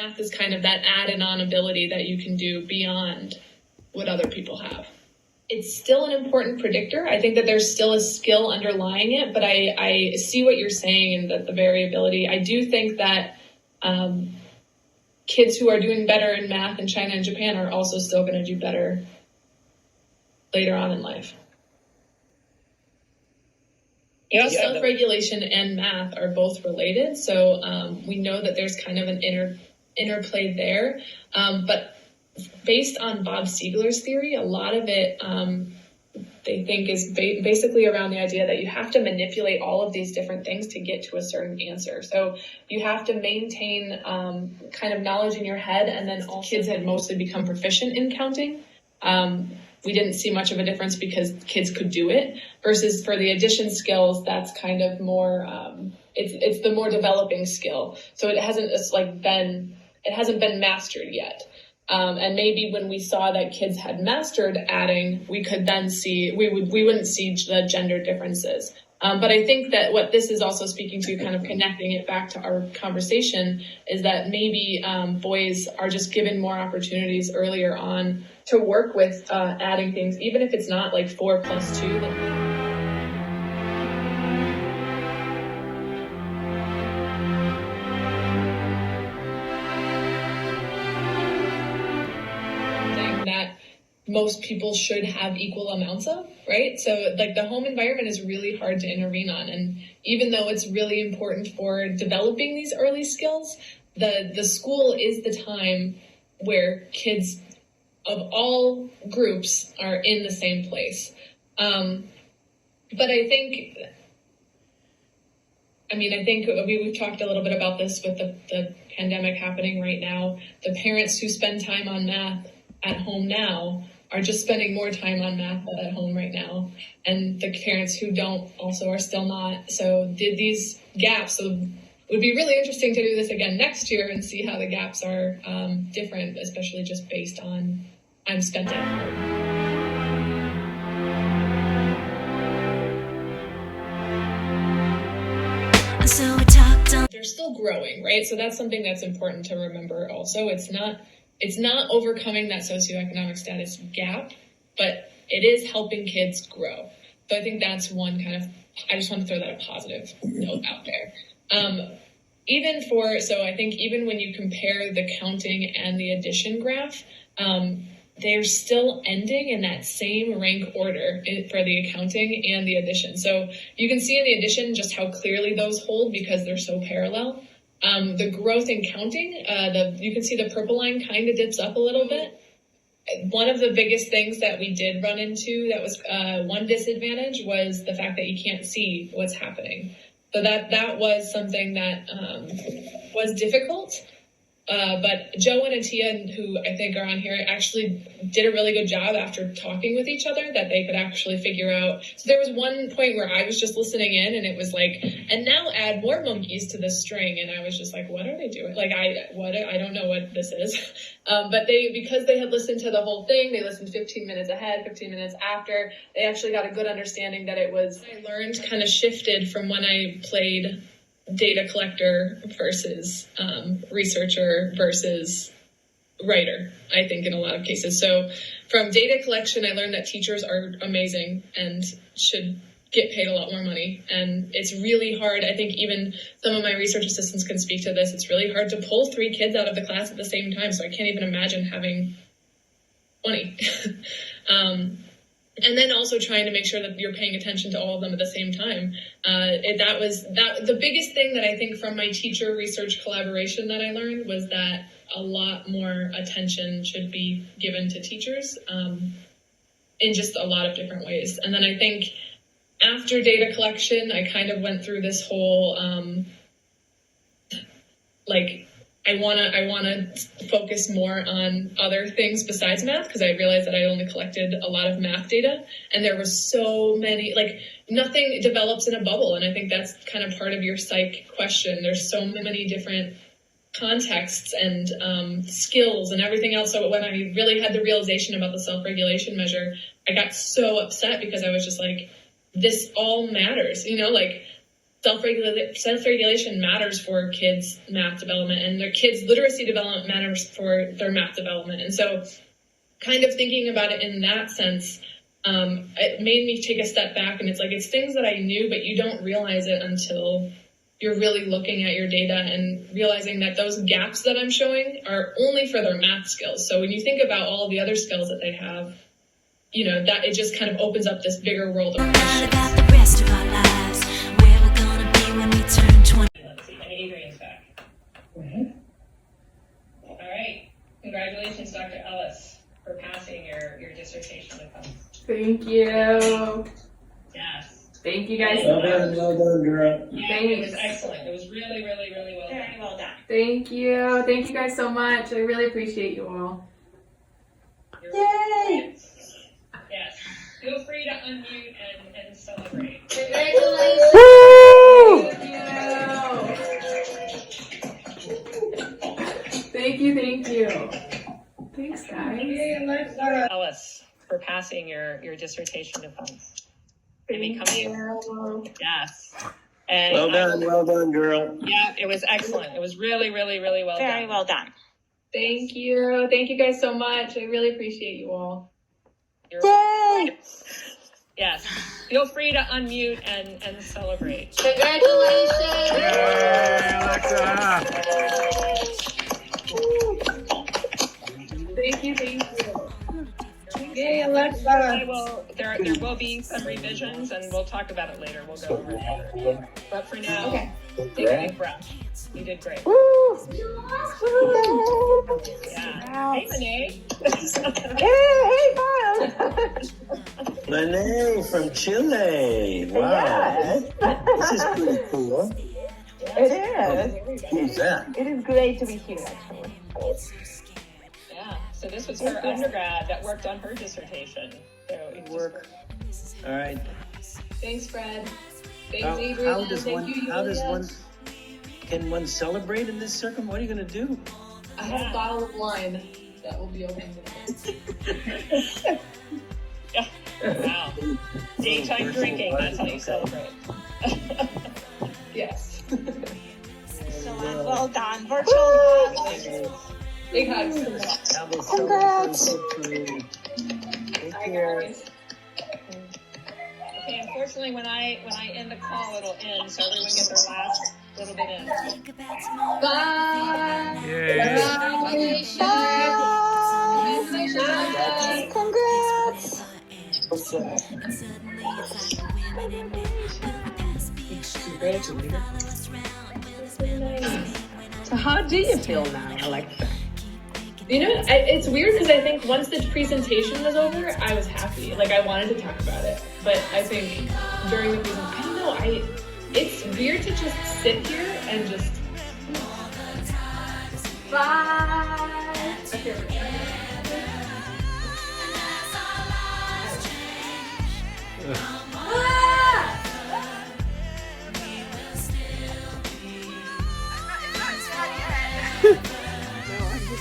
math is kind of that added on ability that you can do beyond what other people have. It's still an important predictor. I think that there's still a skill underlying it, but I see what you're saying and that the variability. I do think that kids who are doing better in math in China and Japan are also still going to do better later on in life. Self-regulation and math are both related, so we know that there's kind of an interplay there. But based on Bob Siegler's theory, a lot of it they think is basically around the idea that you have to manipulate all of these different things to get to a certain answer. So you have to maintain kind of knowledge in your head, and then all kids had mostly become proficient in counting. We didn't see much of a difference because kids could do it, versus for the addition skills, that's kind of more, it's the more developing skill. So it hasn't been mastered yet. And maybe when we saw that kids had mastered adding, we could then see, we wouldn't see the gender differences. But I think that what this is also speaking to, kind of connecting it back to our conversation, is that maybe boys are just given more opportunities earlier on to work with adding things, even if it's not like 4 + 2. That most people should have equal amounts of, right? So like the home environment is really hard to intervene on. And even though it's really important for developing these early skills, the school is the time where kids of all groups are in the same place. But I think we've talked a little bit about this with the pandemic happening right now. The parents who spend time on math at home now are just spending more time on math at home right now. And the parents who don't also are still not. So these gaps, so it would be really interesting to do this again next year and see how the gaps are different, especially just based on I'm spent at home. They're still growing, right? So that's something that's important to remember also. It's not overcoming that socioeconomic status gap, but it is helping kids grow. So I think that's one kind of, I just want to throw that a positive note out there. So I think even when you compare the counting and the addition graph, they're still ending in that same rank order for the accounting and the addition. So you can see in the addition just how clearly those hold because they're so parallel. The growth in counting, you can see the purple line kind of dips up a little bit. One of the biggest things that we did run into that was one disadvantage was the fact that you can't see what's happening. So that was something that was difficult. But Joe and Atia, who I think are on here, actually did a really good job after talking with each other that they could actually figure out. So there was one point where I was just listening in and it was like, and now add more monkeys to the string. And I was just like, what are they doing? Like, I don't know what this is. But because they had listened to the whole thing, they listened 15 minutes ahead, 15 minutes after, they actually got a good understanding that I learned kind of shifted from when I played data collector versus researcher versus writer, I think, in a lot of cases. So from data collection, I learned that teachers are amazing and should get paid a lot more money. And it's really hard. I think even some of my research assistants can speak to this. It's really hard to pull 3 kids out of the class at the same time. So I can't even imagine having 20. And then also trying to make sure that you're paying attention to all of them at the same time. The biggest thing that I think from my teacher research collaboration that I learned was that a lot more attention should be given to teachers in just a lot of different ways. And then I think after data collection, I kind of went through this whole I want to focus more on other things besides math because I realized that I only collected a lot of math data and there was so many, nothing develops in a bubble. And I think that's kind of part of your psych question. There's so many different contexts and skills and everything else. So when I really had the realization about the self-regulation measure, I got so upset because I was just like, this all matters, self-regulation matters for kids' math development, and their kids' literacy development matters for their math development. And so kind of thinking about it in that sense, it made me take a step back, and it's things that I knew, but you don't realize it until you're really looking at your data and realizing that those gaps that I'm showing are only for their math skills. So when you think about all of the other skills that they have, that it just kind of opens up this bigger world of questions. About the rest of our lives, where we're gonna be when we turn 20. Let's see, and Adrian's back. All right. Congratulations, Dr. Ellis, for passing your dissertation with us. Thank you. Yes. Thank you guys. Well done, girl. Yeah, it was excellent. It was really, really, really well done. Very well done. Thank you. Thank you guys so much. I really appreciate you all. Yay! Yes. Feel free to unmute and celebrate. Congratulations! Thank you. Thank you. Thanks, guys. Ellis, for passing your dissertation defense. Thank you. Yes. And Well done, girl. yeah, it was excellent. It was really, really, really well Very done. well done. Thank you. Thank you guys so much. I really appreciate you all. Yay! Yes. Feel free to unmute and celebrate. Congratulations! Thank you. Thank you. Yay, Alexa! There will be some revisions, and we'll talk about it later. We'll go over it later. But for now, take a deep breath. You did great. Yeah. Hey, Renee. Lene from Chile. Wow. This is pretty cool. It is. Who's that? It is great to be here, actually. Yeah. So this was her undergrad that worked on her dissertation. So it Work. All right. Thanks, Fred. Thanks, How Adrian. does Thank you, one, can one celebrate in this circle? What are you going to do? I have a bottle of wine that will be open tonight. Yeah. Wow. Daytime drinking. That's how you celebrate. Yes. So well done. Virtual hugs. Big hugs. Congrats. Take Bye, care. guys. Okay. Unfortunately, when I end the call, it'll end, so everyone gets their last little bit in. Bye. Congratulations. Congrats. What's up? So how do you feel now, Alexa? It's weird because I think once the presentation was over, I was happy. I wanted to talk about it. But I think during the presentation, I don't know, it's weird to just sit here and just... Bye.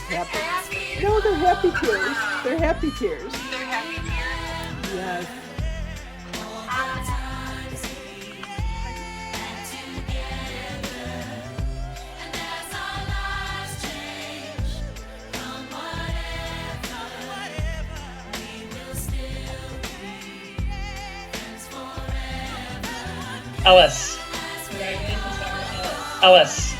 Happy. No, they're happy tears. They're happy tears. Yes. Ellis. Congratulations, Dr. Ellis. Ellis.